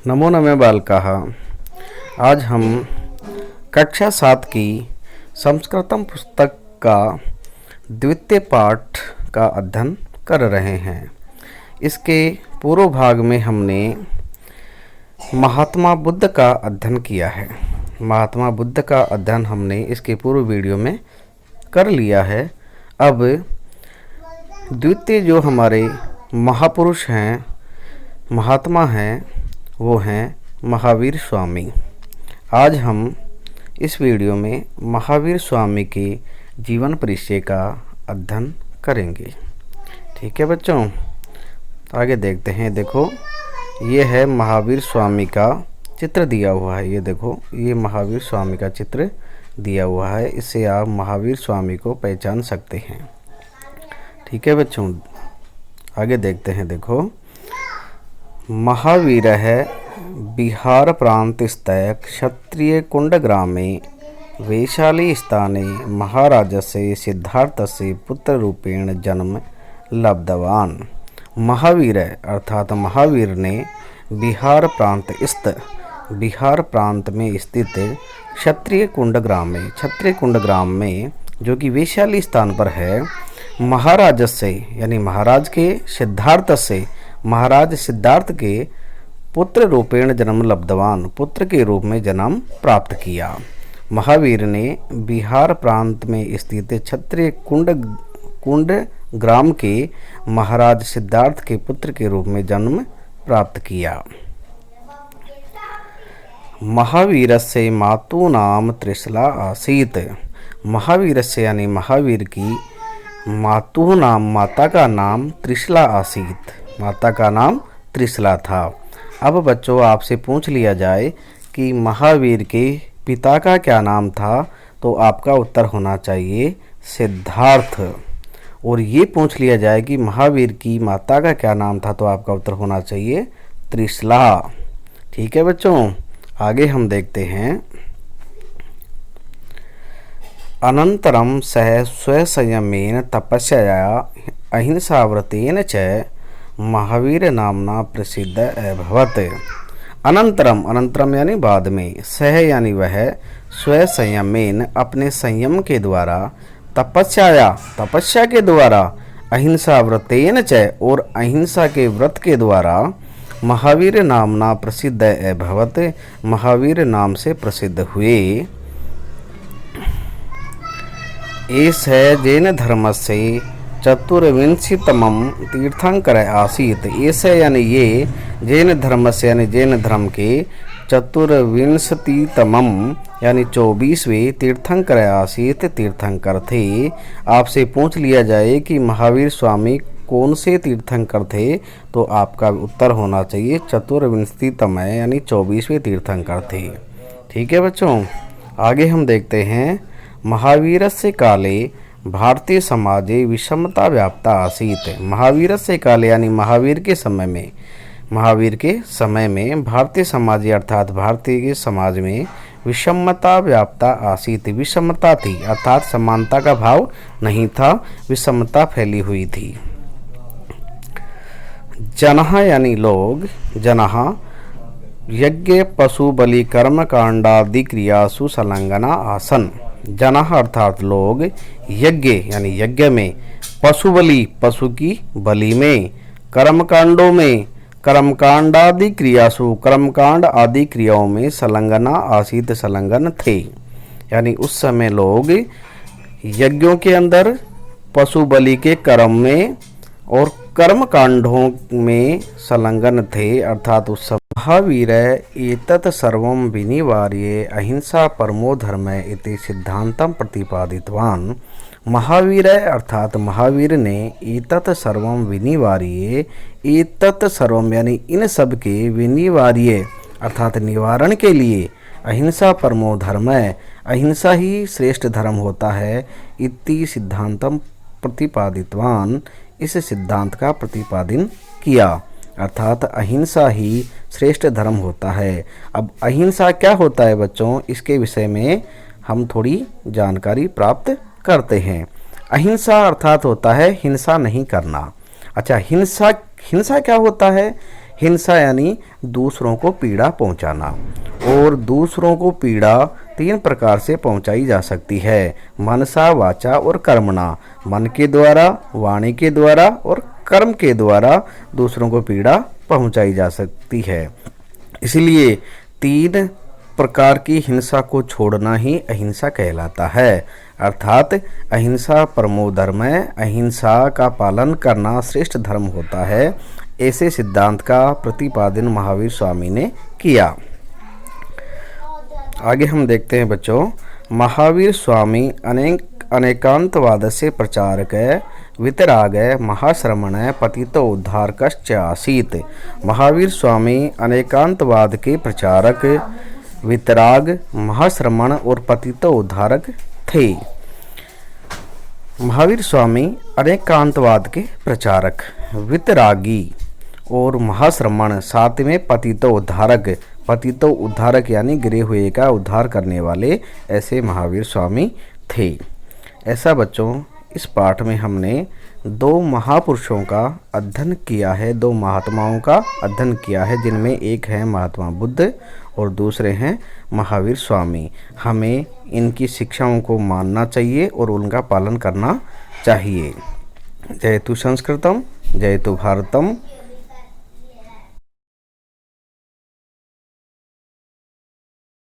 नमो नमः बालकाः। आज हम कक्षा 7 की संस्कृतम पुस्तक का द्वितीय पाठ का अध्ययन कर रहे हैं। इसके पूर्व भाग में हमने महात्मा बुद्ध का अध्ययन किया है। महात्मा बुद्ध का अध्ययन हमने इसके पूर्व वीडियो में कर लिया है। अब द्वितीय जो हमारे महापुरुष हैं, महात्मा हैं, वो हैं महावीर स्वामी। आज हम इस वीडियो में महावीर स्वामी के जीवन परिचय का अध्ययन करेंगे। ठीक है बच्चों, आगे देखते हैं। देखो, ये है महावीर स्वामी का चित्र दिया हुआ है। ये देखो, ये महावीर स्वामी का चित्र दिया हुआ है। इससे आप महावीर स्वामी को पहचान सकते हैं। ठीक है बच्चों, आगे देखते हैं। देखो, महावीर है बिहार प्रांत स्थित क्षत्रिय कुंडग्रामे वैशाली स्थाने महाराजस्य सिद्धार्थस्य पुत्र रूपेण जन्म लब्धवान। महावीर अर्थात महावीर ने बिहार प्रांत में स्थित क्षत्रिय कुंडग्राम में जो कि वैशाली स्थान पर है, महाराजस्य यानी महाराज के महाराज सिद्धार्थ के पुत्र रूपेण जन्म लब्धवान, पुत्र के रूप में जन्म प्राप्त किया। महावीर ने बिहार प्रांत में स्थित क्षत्रिय कुंड ग्राम के महाराज सिद्धार्थ के पुत्र के रूप में जन्म प्राप्त किया। महावीरस्य मातु नाम त्रिशला आसीत। महावीरस्य यानी महावीर की मातु नाम, माता का नाम त्रिशला आसीत, माता का नाम त्रिशला था। अब बच्चों, आपसे पूछ लिया जाए कि महावीर के पिता का क्या नाम था, तो आपका उत्तर होना चाहिए सिद्धार्थ। और ये पूछ लिया जाए कि महावीर की माता का क्या नाम था, तो आपका उत्तर होना चाहिए त्रिशला। ठीक है बच्चों, आगे हम देखते हैं। अनंतरम सह स्वसंयमेन तपस्या अहिंसाव्रतेन च महावीर नामना प्रसिद्ध अभवत। अनंतरम यानी बाद में, सह यानी वह, स्वसंयमेन अपने संयम के द्वारा, तपस्या के द्वारा, अहिंसा व्रतेन च और अहिंसा के व्रत के द्वारा, महावीर नामना प्रसिद्ध अभवत, महावीर नाम से प्रसिद्ध हुए। एष जैन धर्म से चतुर्विंशतितमं तीर्थंकर आसीत। ऐसे यानी ये जैन धर्म से यानी जैन धर्म के चतुर्विंशतितमं यानी 24वें तीर्थंकर आसीत, तीर्थंकर थे। आपसे पूछ लिया जाए कि महावीर स्वामी कौन से तीर्थंकर थे, तो आपका उत्तर होना चाहिए चतुर्विंशतितम यानी 24वें तीर्थंकर थे। ठीक है बच्चों, आगे हम देखते हैं। महावीरस्य काले भारतीय समाजे विषमता व्याप्ता आसीत। महावीरस्य काले यानी महावीर के समय में भारतीय समाज अर्थात भारतीय के समाज में विषमता व्याप्ता आसीत, विषमता थी अर्थात समानता का भाव नहीं था, विषमता फैली हुई थी। जनः यानी लोग, जनः यज्ञ पशु बलि कर्म कांडादि क्रियासु संलग्ना आसन। जनः अर्थात लोग, यज्ञ यानी यज्ञ में, पशु बलि पशु की बलि में, कर्मकांडों में, कर्मकांडादि क्रियासु कर्मकांड आदि क्रियाओं में संलग्ना आसीत, संलग्न थे। यानी उस समय लोग यज्ञों के अंदर, पशु बलि के कर्म में और कर्म कांडों में संलग्न थे, अर्थात उस समय। महावीर एतत् सर्वं विनिवार्य अहिंसा परमो धर्म इति सिद्धांतं प्रतिपादितवान। महावीर अर्थात महावीर ने एतत् सर्वं विनिवार्य, एतत् सर्वं यानी इन सब के, विनिवार्य अर्थात निवारण के लिए, अहिंसा परमो धर्म, अहिंसा ही श्रेष्ठ धर्म होता है, इति सिद्धांतम प्रतिपादितवान, इस सिद्धांत का प्रतिपादन किया, अर्थात अहिंसा ही श्रेष्ठ धर्म होता है। अब अहिंसा क्या होता है बच्चों, इसके विषय में हम थोड़ी जानकारी प्राप्त करते हैं। अहिंसा अर्थात होता है हिंसा नहीं करना। अच्छा, हिंसा क्या होता है? हिंसा यानी दूसरों को पीड़ा पहुंचाना, और दूसरों को पीड़ा 3 प्रकार से पहुंचाई जा सकती है, मनसा, वाचा और कर्मणा। मन के द्वारा, वाणी के द्वारा और कर्म के द्वारा दूसरों को पीड़ा पहुंचाई जा सकती है। इसलिए 3 प्रकार की हिंसा को छोड़ना ही अहिंसा कहलाता है। अर्थात अहिंसा परमो धर्म है, अहिंसा का पालन करना श्रेष्ठ धर्म होता है। ऐसे सिद्धांत का प्रतिपादन महावीर स्वामी ने किया। आगे हम देखते हैं बच्चों, महावीर स्वामी अनेकांतवाद से प्रचारक है, वितराग महाश्रमण पतितो उद्धारकश्च आसीत्। महावीर स्वामी अनेकांतवाद के प्रचारक, वितराग, महाश्रमण और पतितो उद्धारक थे। महावीर स्वामी अनेकांतवाद के प्रचारक, वितरागी और महाश्रमण, साथ में पतितो उद्धारक। पतितो उद्धारक यानी गिरे हुए का उद्धार करने वाले, ऐसे महावीर स्वामी थे। ऐसा बच्चों, इस पाठ में हमने 2 महापुरुषों का अध्ययन किया है, 2 महात्माओं का अध्ययन किया है, जिनमें एक है महात्मा बुद्ध और दूसरे हैं महावीर स्वामी। हमें इनकी शिक्षाओं को मानना चाहिए और उनका पालन करना चाहिए। जयतु संस्कृतम, जयतु भारतम।